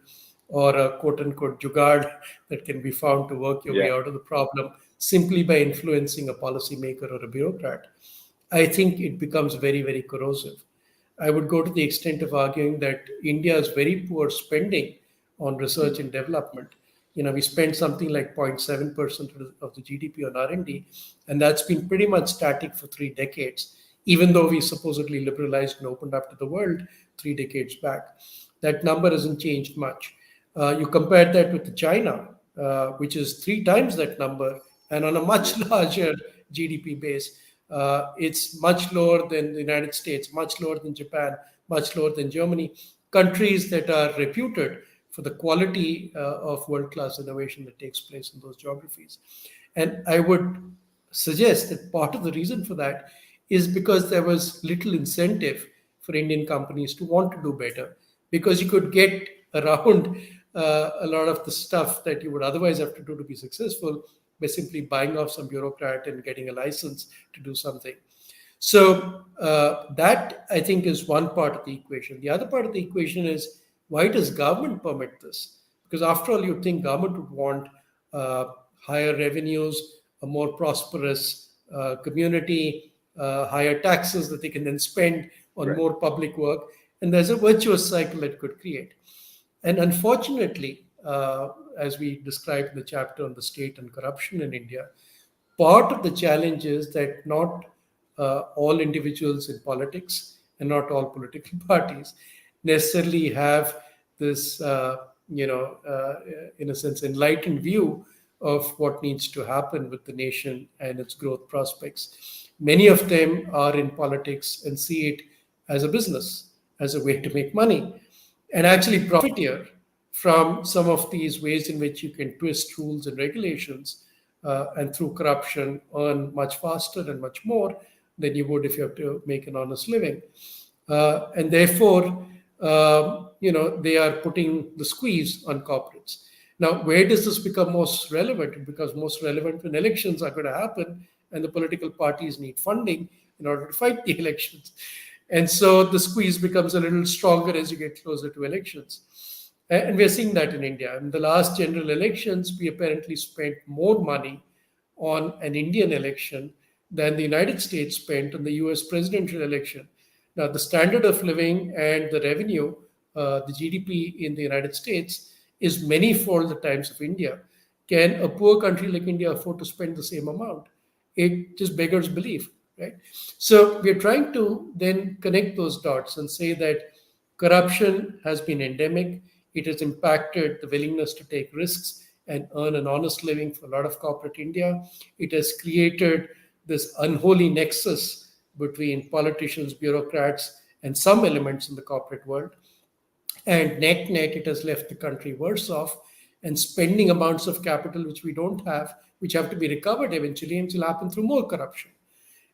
or a quote unquote jugaad that can be found to work your way yeah, out of the problem simply by influencing a policymaker or a bureaucrat, I think it becomes very, very corrosive. I would go to the extent of arguing that India is very poor spending on research and development. We spend something like 0.7% of the GDP on R&D, and that's been pretty much static for 3 decades, even though we supposedly liberalized and opened up to the world 3 decades back. That number hasn't changed much. You compare that with China, which is 3 times that number, and on a yeah, much larger GDP base. It's much lower than the United States, much lower than Japan, much lower than Germany, countries that are reputed for the quality of world class innovation that takes place in those geographies. And I would suggest that part of the reason for that is because there was little incentive for Indian companies to want to do better, because you could get around a lot of the stuff that you would otherwise have to do to be successful by simply buying off some bureaucrat and getting a license to do something. So that, I think, is one part of the equation. The other part of the equation is, why does government permit this? Because after all, you'd think government would want uh, higher revenues, a more prosperous community, higher taxes that they can then spend on right. more public work, and there's a virtuous cycle that could create. And unfortunately, as we described in the chapter on the state and corruption in India, part of the challenge is that not all individuals in politics and not all political parties necessarily have this, in a sense, enlightened view of what needs to happen with the nation and its growth prospects. Many of them are in politics and see it as a business, as a way to make money, and actually profiteer from some of these ways in which you can twist rules and regulations and through corruption earn much faster and much more than you would if you have to make an honest living. And therefore, they are putting the squeeze on corporates. Now, where does this become most relevant? It becomes most relevant when elections are going to happen and the political parties need funding in order to fight the elections. And so the squeeze becomes a little stronger as you get closer to elections. And we're seeing that in India. In the last general elections, we apparently spent more money on an Indian election than the United States spent on the US presidential election. Now, the standard of living and the revenue, the GDP in the United States, is many-fold the times of India. Can a poor country like India afford to spend the same amount? It just beggars belief, right? So we're trying to then connect those dots and say that corruption has been endemic. It has impacted the willingness to take risks and earn an honest living for a lot of corporate India. It has created this unholy nexus between politicians, bureaucrats, and some elements in the corporate world. And net net, it has left the country worse off and spending amounts of capital which we don't have, which have to be recovered eventually, and will happen through more corruption.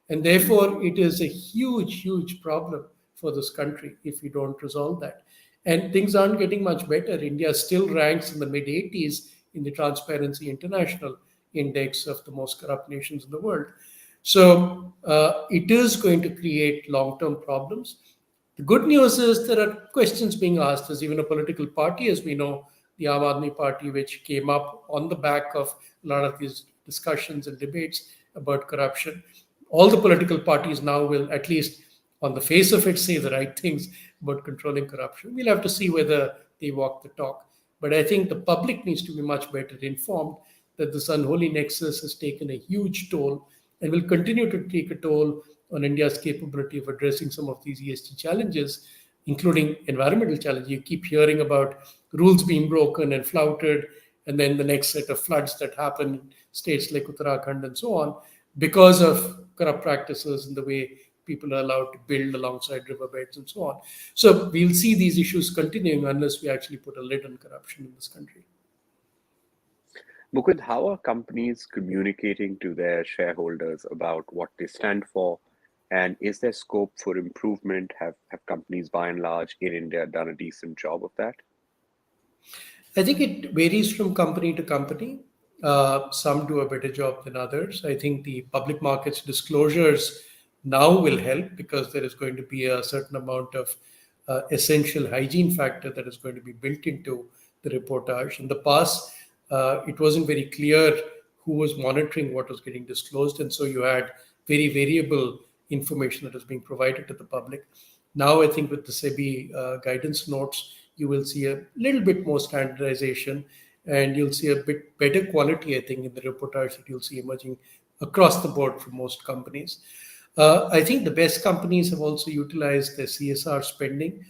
And therefore, it is a huge, huge problem for this country if we don't resolve that. And things aren't getting much better. India still ranks in the mid 80s in the Transparency International index of the most corrupt nations in the world. So it is going to create long term problems. The good news is there are questions being asked. There's even a political party, as we know, the Aam Aadmi Party, which came up on the back of a lot of these discussions and debates about corruption. All the political parties now will, at least on the face of it, say the right things about controlling corruption. We'll have to see whether they walk the talk. But I think the public needs to be much better informed that this unholy nexus has taken a huge toll and will continue to take a toll on India's capability of addressing some of these ESG challenges, including environmental challenges. You keep hearing about rules being broken and flouted, and then the next set of floods that happen in states like Uttarakhand and so on because of corrupt practices in the way people are allowed to build alongside riverbeds and so on. So we'll see these issues continuing unless we actually put a lid on corruption in this country. Mukund, how are companies communicating to their shareholders about what they stand for? And is there scope for improvement? Have companies by and large in India done a decent job of that? I think it varies from company to company. Some do a better job than others. I think the public markets disclosures now will help because there is going to be a certain amount of essential hygiene factor that is going to be built into the reportage. In the past, it wasn't very clear who was monitoring what was getting disclosed, and so you had very variable information that was being provided to the public. Now, I think with the SEBI guidance notes, you will see a little bit more standardization and you'll see a bit better quality, I think, in the reportage that you'll see emerging across the board for most companies. I think the best companies have also utilized their CSR spending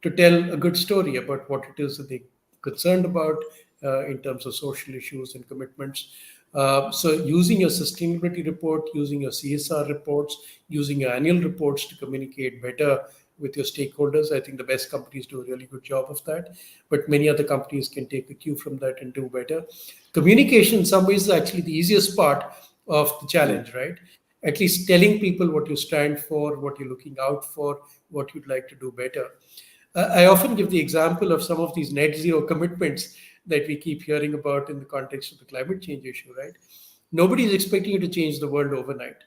to tell a good story about what it is that they're concerned about in terms of social issues and commitments. So using your sustainability report, using your CSR reports, using your annual reports to communicate better with your stakeholders, I think the best companies do a really good job of that. But many other companies can take a cue from that and do better. Communication, in some ways, is actually the easiest part of the challenge, right? At least telling people what you stand for, what you're looking out for, what you'd like to do better. I often give the example of some of these net zero commitments that we keep hearing about in the context of the climate change issue, right? Nobody is expecting you to change the world overnight.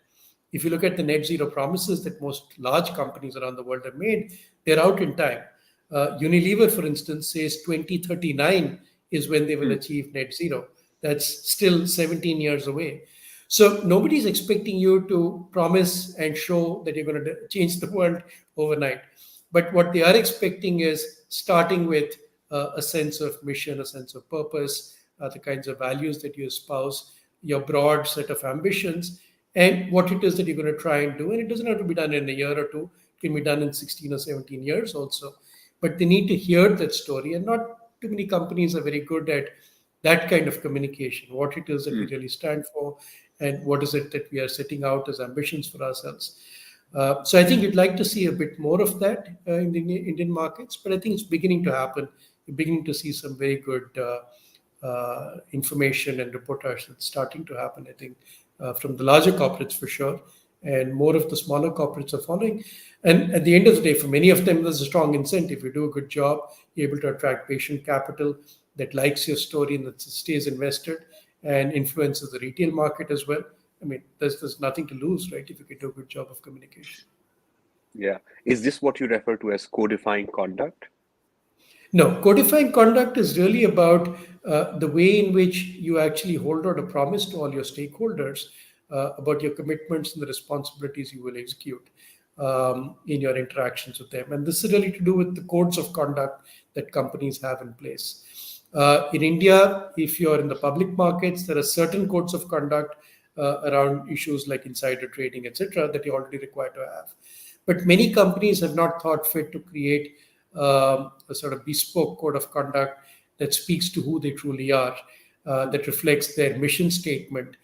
If you look at the net zero promises that most large companies around the world have made, they're out in time. Unilever, for instance, says 2039 is when they will achieve net zero. That's still 17 years away. So nobody's expecting you to promise and show that you're going to change the world overnight. But what they are expecting is starting with a sense of mission, a sense of purpose, the kinds of values that you espouse, your broad set of ambitions, and what it is that you're going to try and do. And it doesn't have to be done in a year or two. It can be done in 16 or 17 years also. But they need to hear that story. And not too many companies are very good at that kind of communication, what it is that we really stand for, and what is it that we are setting out as ambitions for ourselves. So I think you'd like to see a bit more of that in the Indian markets, but I think it's beginning to happen. You're beginning to see some very good information and reportage that's starting to happen, I think, from the larger corporates for sure, and more of the smaller corporates are following. And at the end of the day, for many of them, there's a strong incentive. You do a good job, you're able to attract patient capital that likes your story and that stays invested and influences the retail market as well. I mean, there's nothing to lose, right, if you can do a good job of communication. Yeah. Is this what you refer to as codifying conduct? No, codifying conduct is really about the way in which you actually hold out a promise to all your stakeholders about your commitments and the responsibilities you will execute in your interactions with them. And this is really to do with the codes of conduct that companies have in place. In India, if you're in the public markets, there are certain codes of conduct around issues like insider trading, etc., that you're already required to have. But many companies have not thought fit to create a sort of bespoke code of conduct that speaks to who they truly are, that reflects their mission statement,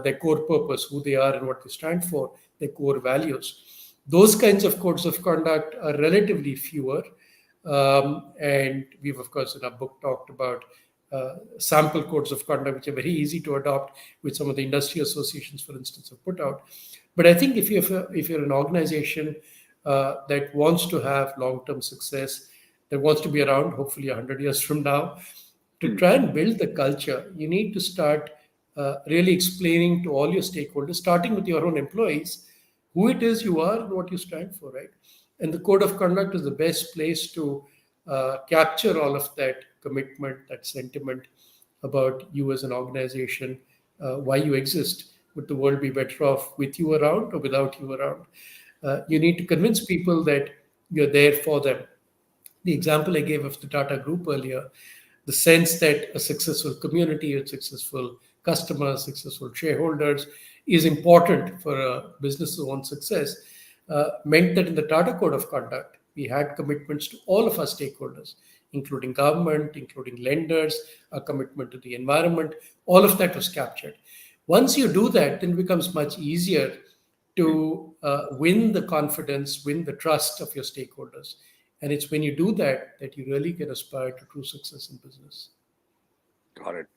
their core purpose, who they are and what they stand for, their core values. Those kinds of codes of conduct are relatively fewer. And we've, of course, in our book talked about sample codes of conduct, which are very easy to adopt, which some of the industry associations, for instance, have put out. But I think if you're an organization that wants to have long-term success, that wants to be around hopefully 100 years from now, to try and build the culture, you need to start really explaining to all your stakeholders, starting with your own employees, who it is you are and what you stand for, right? And the code of conduct is the best place to capture all of that commitment, that sentiment about you as an organization, why you exist. Would the world be better off with you around or without you around? You need to convince people that you're there for them. The example I gave of the Tata Group earlier, the sense that a successful community, a successful customers, successful shareholders is important for a business's own success, meant that in the Tata Code of Conduct, we had commitments to all of our stakeholders, including government, including lenders, a commitment to the environment. All of that was captured. Once you do that, then it becomes much easier to win the confidence, win the trust of your stakeholders. And it's when you do that that you really can aspire to true success in business. Got it.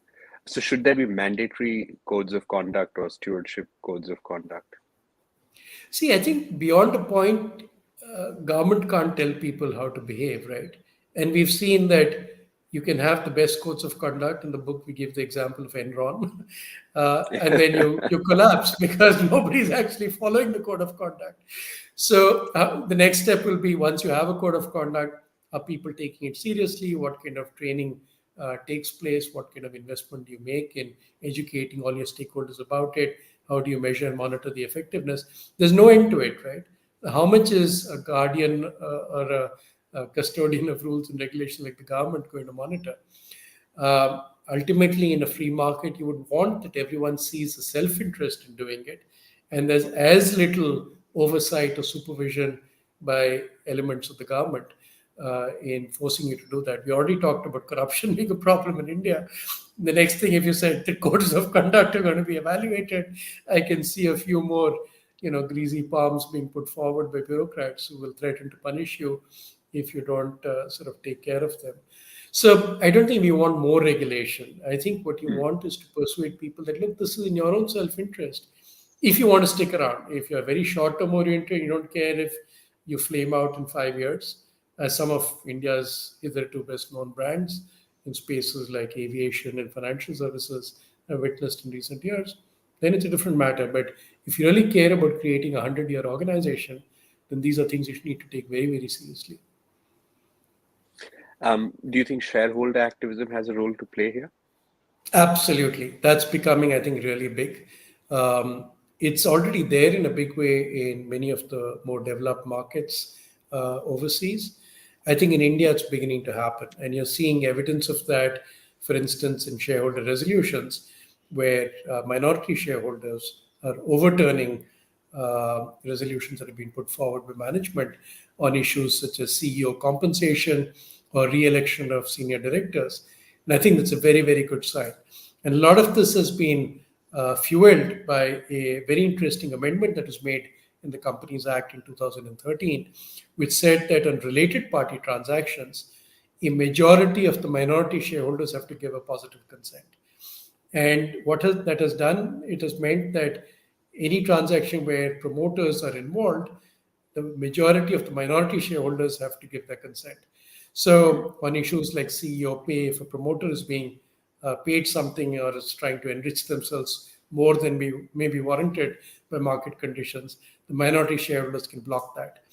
So should there be mandatory codes of conduct or stewardship codes of conduct? See, I think beyond a point, government can't tell people how to behave, right? And we've seen that you can have the best codes of conduct. In the book, we give the example of Enron, and then you collapse because nobody's actually following the code of conduct. So the next step will be, once you have a code of conduct, are people taking it seriously? What kind of training takes place? What kind of investment do you make in educating all your stakeholders about it? How do you measure and monitor the effectiveness? There's no end to it, right? How much is a guardian or a custodian of rules and regulations like the government going to monitor? Ultimately, in a free market, you would want that everyone sees a self-interest in doing it, and there's as little oversight or supervision by elements of the government in forcing you to do that. We already talked about corruption being a problem in India. The next thing, if you said the codes of conduct are going to be evaluated, I can see a few more, greasy palms being put forward by bureaucrats who will threaten to punish you if you don't sort of take care of them. So I don't think we want more regulation. I think what you want is to persuade people that, look, this is in your own self-interest. If you want to stick around, if you're very short-term oriented, you don't care if you flame out in 5 years, as some of India's hitherto best-known brands in spaces like aviation and financial services have witnessed in recent years, then it's a different matter. But if you really care about creating a 100-year organization, then these are things you need to take very, very seriously. Do you think shareholder activism has a role to play here? Absolutely. That's becoming, I think, really big. It's already there in a big way in many of the more developed markets overseas. I think in India, it's beginning to happen. And you're seeing evidence of that, for instance, in shareholder resolutions, where minority shareholders are overturning resolutions that have been put forward by management on issues such as CEO compensation or re-election of senior directors. And I think that's a very, very good sign. And a lot of this has been fueled by a very interesting amendment that was made in the Companies Act in 2013, which said that on related party transactions, a majority of the minority shareholders have to give a positive consent. And what that has done, it has meant that any transaction where promoters are involved, the majority of the minority shareholders have to give their consent. So on issues like CEO pay, if a promoter is being paid something or is trying to enrich themselves more than may be warranted by market conditions, the minority shareholders can block that.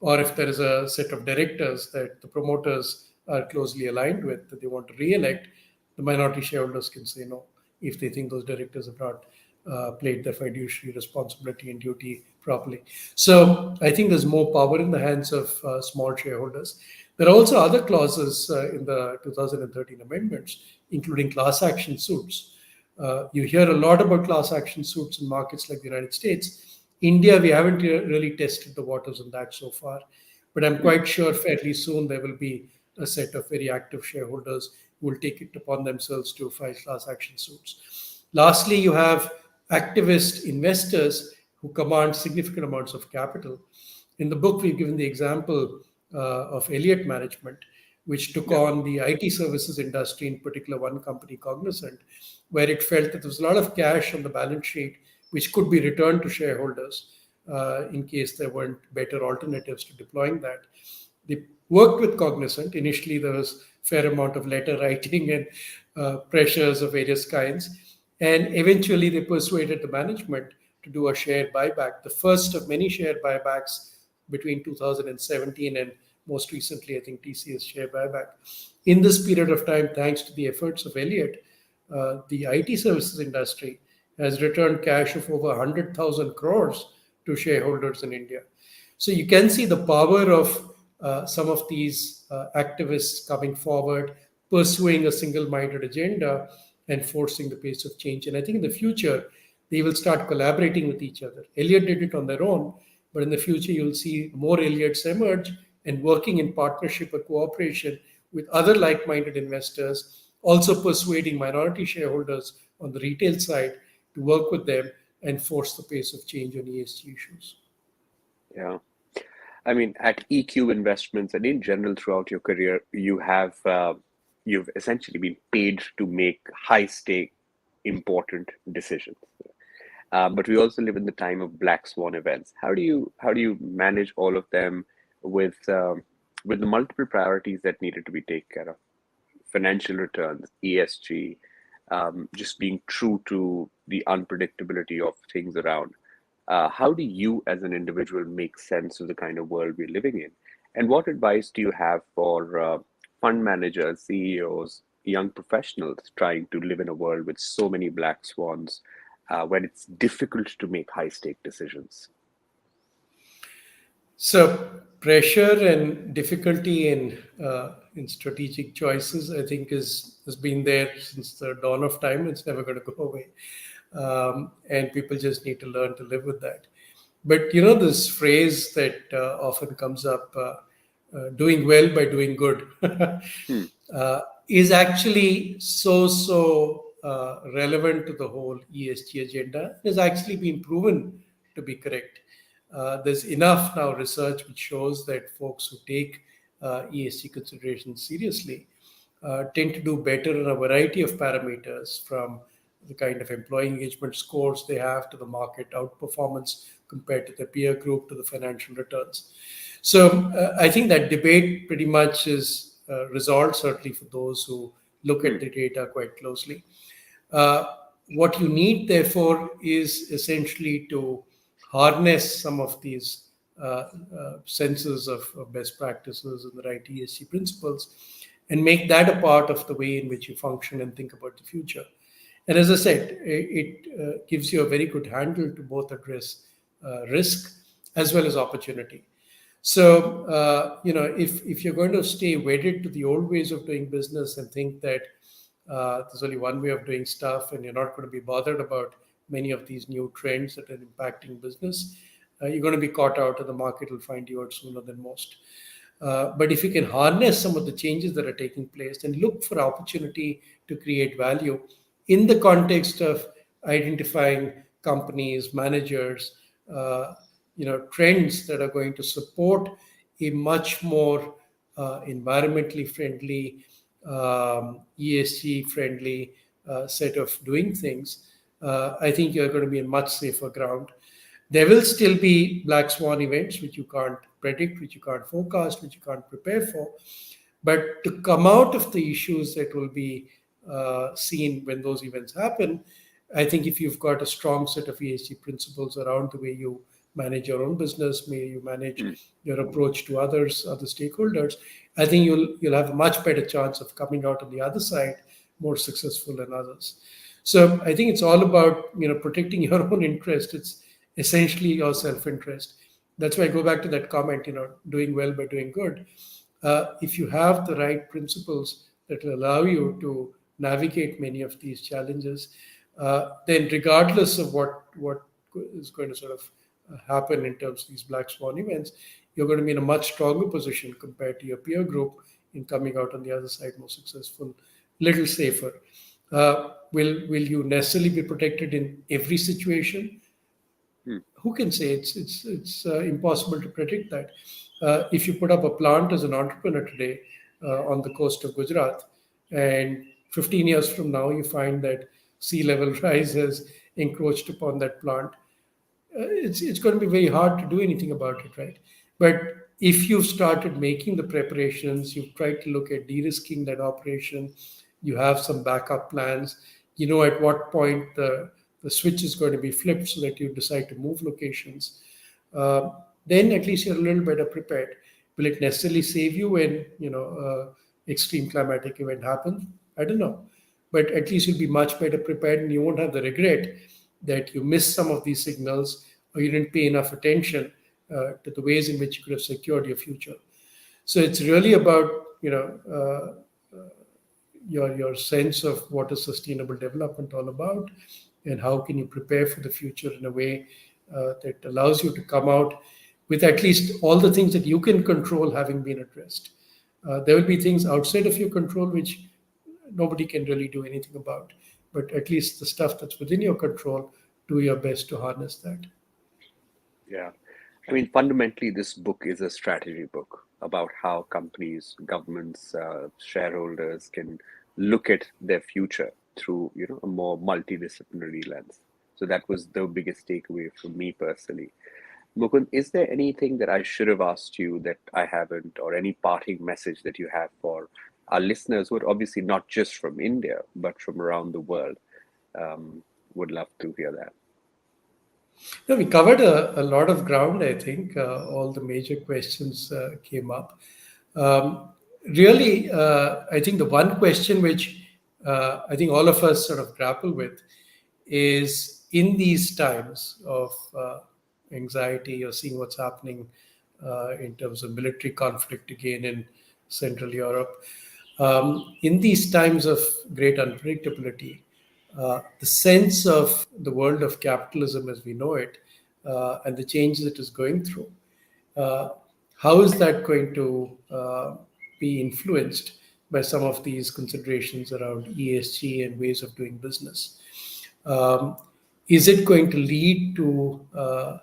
Or if there is a set of directors that the promoters are closely aligned with, that they want to re-elect, the minority shareholders can say no if they think those directors have not played their fiduciary responsibility and duty properly. So I think there's more power in the hands of small shareholders. There are also other clauses in the 2013 amendments, including class action suits. You hear a lot about class action suits in markets like the United States. India, we haven't really tested the waters on that so far, but I'm quite sure fairly soon there will be a set of very active shareholders who will take it upon themselves to file class action suits. Lastly, you have activist investors who command significant amounts of capital. In the book, we've given the example of Elliott Management, which took on the IT services industry, in particular one company, Cognizant, where it felt that there was a lot of cash on the balance sheet which could be returned to shareholders in case there weren't better alternatives to deploying that. They worked with Cognizant. Initially, there was fair amount of letter writing and pressures of various kinds. And eventually, they persuaded the management to do a share buyback, the first of many share buybacks between 2017 and most recently, I think, TCS share buyback. In this period of time, thanks to the efforts of Elliott, the IT services industry has returned cash of over 100,000 crores to shareholders in India. So you can see the power of some of these activists coming forward, pursuing a single-minded agenda and forcing the pace of change. And I think in the future, they will start collaborating with each other. Elliott did it on their own, but in the future, you'll see more Elliots emerge and working in partnership or cooperation with other like-minded investors, also persuading minority shareholders on the retail side to work with them and force the pace of change on ESG issues. Yeah. I mean, at EQ Investments and in general throughout your career, you've essentially been paid to make high-stake, important decisions. But we also live in the time of black swan events. How do you manage all of them with the multiple priorities that needed to be taken care of? Financial returns, ESG, just being true to the unpredictability of things around. How do you, as an individual, make sense of the kind of world we're living in? And what advice do you have for fund managers, CEOs, young professionals trying to live in a world with so many black swans when it's difficult to make high-stake decisions? So pressure and difficulty in strategic choices, I think, has been there since the dawn of time. It's never going to go away, and people just need to learn to live with that. But this phrase that often comes up, "doing well by doing good," Hmm. is actually so relevant to the whole ESG agenda. It has actually been proven to be correct. There's enough now research which shows that folks who take ESG considerations seriously tend to do better in a variety of parameters, from the kind of employee engagement scores they have to the market outperformance compared to the peer group to the financial returns. So I think that debate pretty much is resolved, certainly for those who look at the data quite closely. What you need, therefore, is essentially to harness some of these senses of best practices and the right ESG principles and make that a part of the way in which you function and think about the future. And as I said, it gives you a very good handle to both address risk as well as opportunity. So, if you're going to stay wedded to the old ways of doing business and think that there's only one way of doing stuff and you're not going to be bothered about many of these new trends that are impacting business, you're going to be caught out and the market will find you out sooner than most. But if you can harness some of the changes that are taking place and look for opportunity to create value in the context of identifying companies, managers, trends that are going to support a much more environmentally friendly, ESG friendly set of doing things, I think you're going to be in much safer ground. There will still be black swan events which you can't predict, which you can't forecast, which you can't prepare for. But to come out of the issues that will be seen when those events happen, I think if you've got a strong set of ESG principles around the way you manage your own business, may you manage your approach to others, other stakeholders, I think you'll have a much better chance of coming out on the other side more successful than others. So I think it's all about protecting your own interest. It's essentially your self-interest. That's why I go back to that comment, doing well by doing good. If you have the right principles that will allow you to navigate many of these challenges, then regardless of what is going to sort of happen in terms of these black swan events, you're going to be in a much stronger position compared to your peer group in coming out on the other side more successful, little safer. Will you necessarily be protected in every situation? Who can say? It's impossible to predict that. If you put up a plant as an entrepreneur today on the coast of Gujarat, and 15 years from now you find that sea level rise has encroached upon that plant, it's going to be very hard to do anything about it, right? But if you've started making the preparations, you've tried to look at de-risking that operation, you have some backup plans, you know at what point the switch is going to be flipped so that you decide to move locations, uh, then at least you're a little better prepared. Will it necessarily save you when extreme climatic event happens? I don't know, but at least you'll be much better prepared, and you won't have the regret that you missed some of these signals or you didn't pay enough attention to the ways in which you could have secured your future. So it's really about your sense of what is sustainable development all about, and how can you prepare for the future in a way that allows you to come out with at least all the things that you can control having been addressed. There will be things outside of your control which nobody can really do anything about, but at least the stuff that's within your control, do your best to harness that. Yeah. I mean, fundamentally, this book is a strategy book about how companies, governments, shareholders can look at their future through, a more multidisciplinary lens. So that was the biggest takeaway from me personally. Mukund, is there anything that I should have asked you that I haven't, or any parting message that you have for our listeners who are obviously not just from India, but from around the world? Um, would love to hear that. No, we covered a lot of ground, I think. All the major questions came up. Um, Really, I think the one question which I think all of us sort of grapple with is, in these times of anxiety or seeing what's happening in terms of military conflict again in Central Europe, in these times of great unpredictability, the sense of the world of capitalism as we know it and the changes it is going through, uh, how is that going to be influenced by some of these considerations around ESG and ways of doing business? Um, is it going to lead to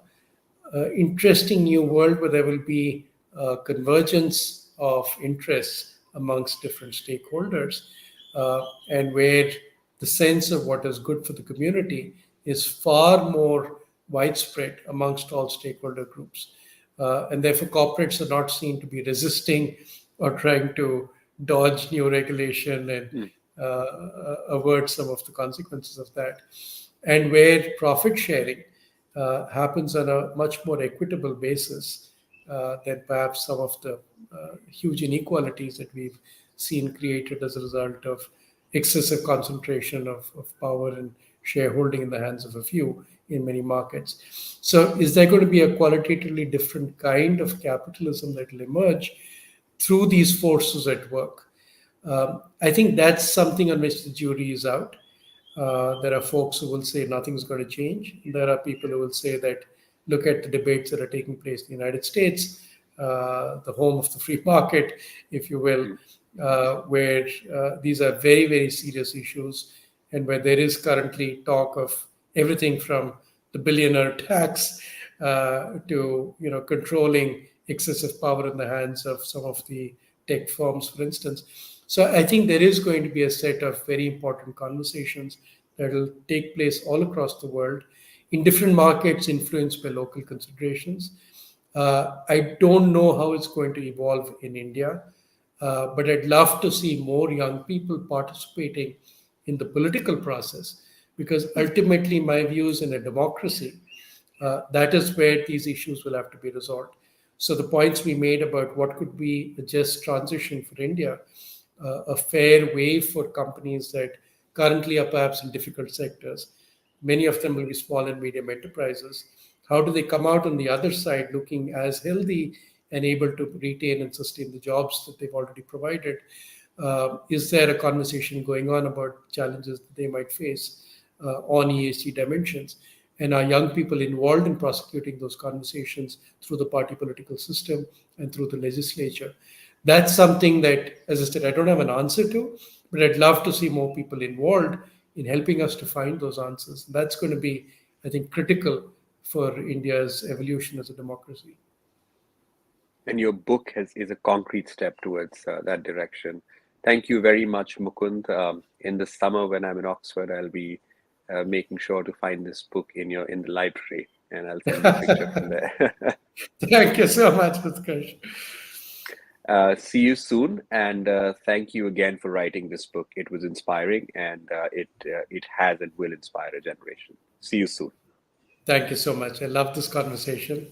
interesting new world where there will be convergence of interests amongst different stakeholders, and where the sense of what is good for the community is far more widespread amongst all stakeholder groups. And therefore, corporates are not seen to be resisting or trying to dodge new regulation and Mm. avert some of the consequences of that. And where profit sharing happens on a much more equitable basis than perhaps some of the huge inequalities that we've seen created as a result of excessive concentration of power and shareholding in the hands of a few in many markets. So, is there going to be a qualitatively different kind of capitalism that will emerge through these forces at work? I think that's something on which the jury is out. There are folks who will say nothing's going to change. There are people who will say that look at the debates that are taking place in the United States, the home of the free market, if you will, Mm. where these are very, very serious issues, and where there is currently talk of everything from the billionaire tax to controlling excessive power in the hands of some of the tech firms, for instance. So I think there is going to be a set of very important conversations that will take place all across the world in different markets influenced by local considerations. I don't know how it's going to evolve in India, but I'd love to see more young people participating in the political process, because ultimately, my views in a democracy, that is where these issues will have to be resolved. So the points we made about what could be a just transition for India, a fair way for companies that currently are perhaps in difficult sectors. Many of them will be small and medium enterprises. How do they come out on the other side looking as healthy and able to retain and sustain the jobs that they've already provided? Is there a conversation going on about challenges that they might face on ESG dimensions? And are young people involved in prosecuting those conversations through the party political system and through the legislature? That's something that, as I said, I don't have an answer to, but I'd love to see more people involved in helping us to find those answers. That's going to be, I think, critical for India's evolution as a democracy. And your book is a concrete step towards that direction. Thank you very much, Mukund. In the summer, when I'm in Oxford, I'll be making sure to find this book in the library and I'll send you a picture from there. Thank you so much, Utkarsh. See you soon, and thank you again for writing this book. It was inspiring, and it has and will inspire a generation. See you soon. Thank you so much. I love this conversation.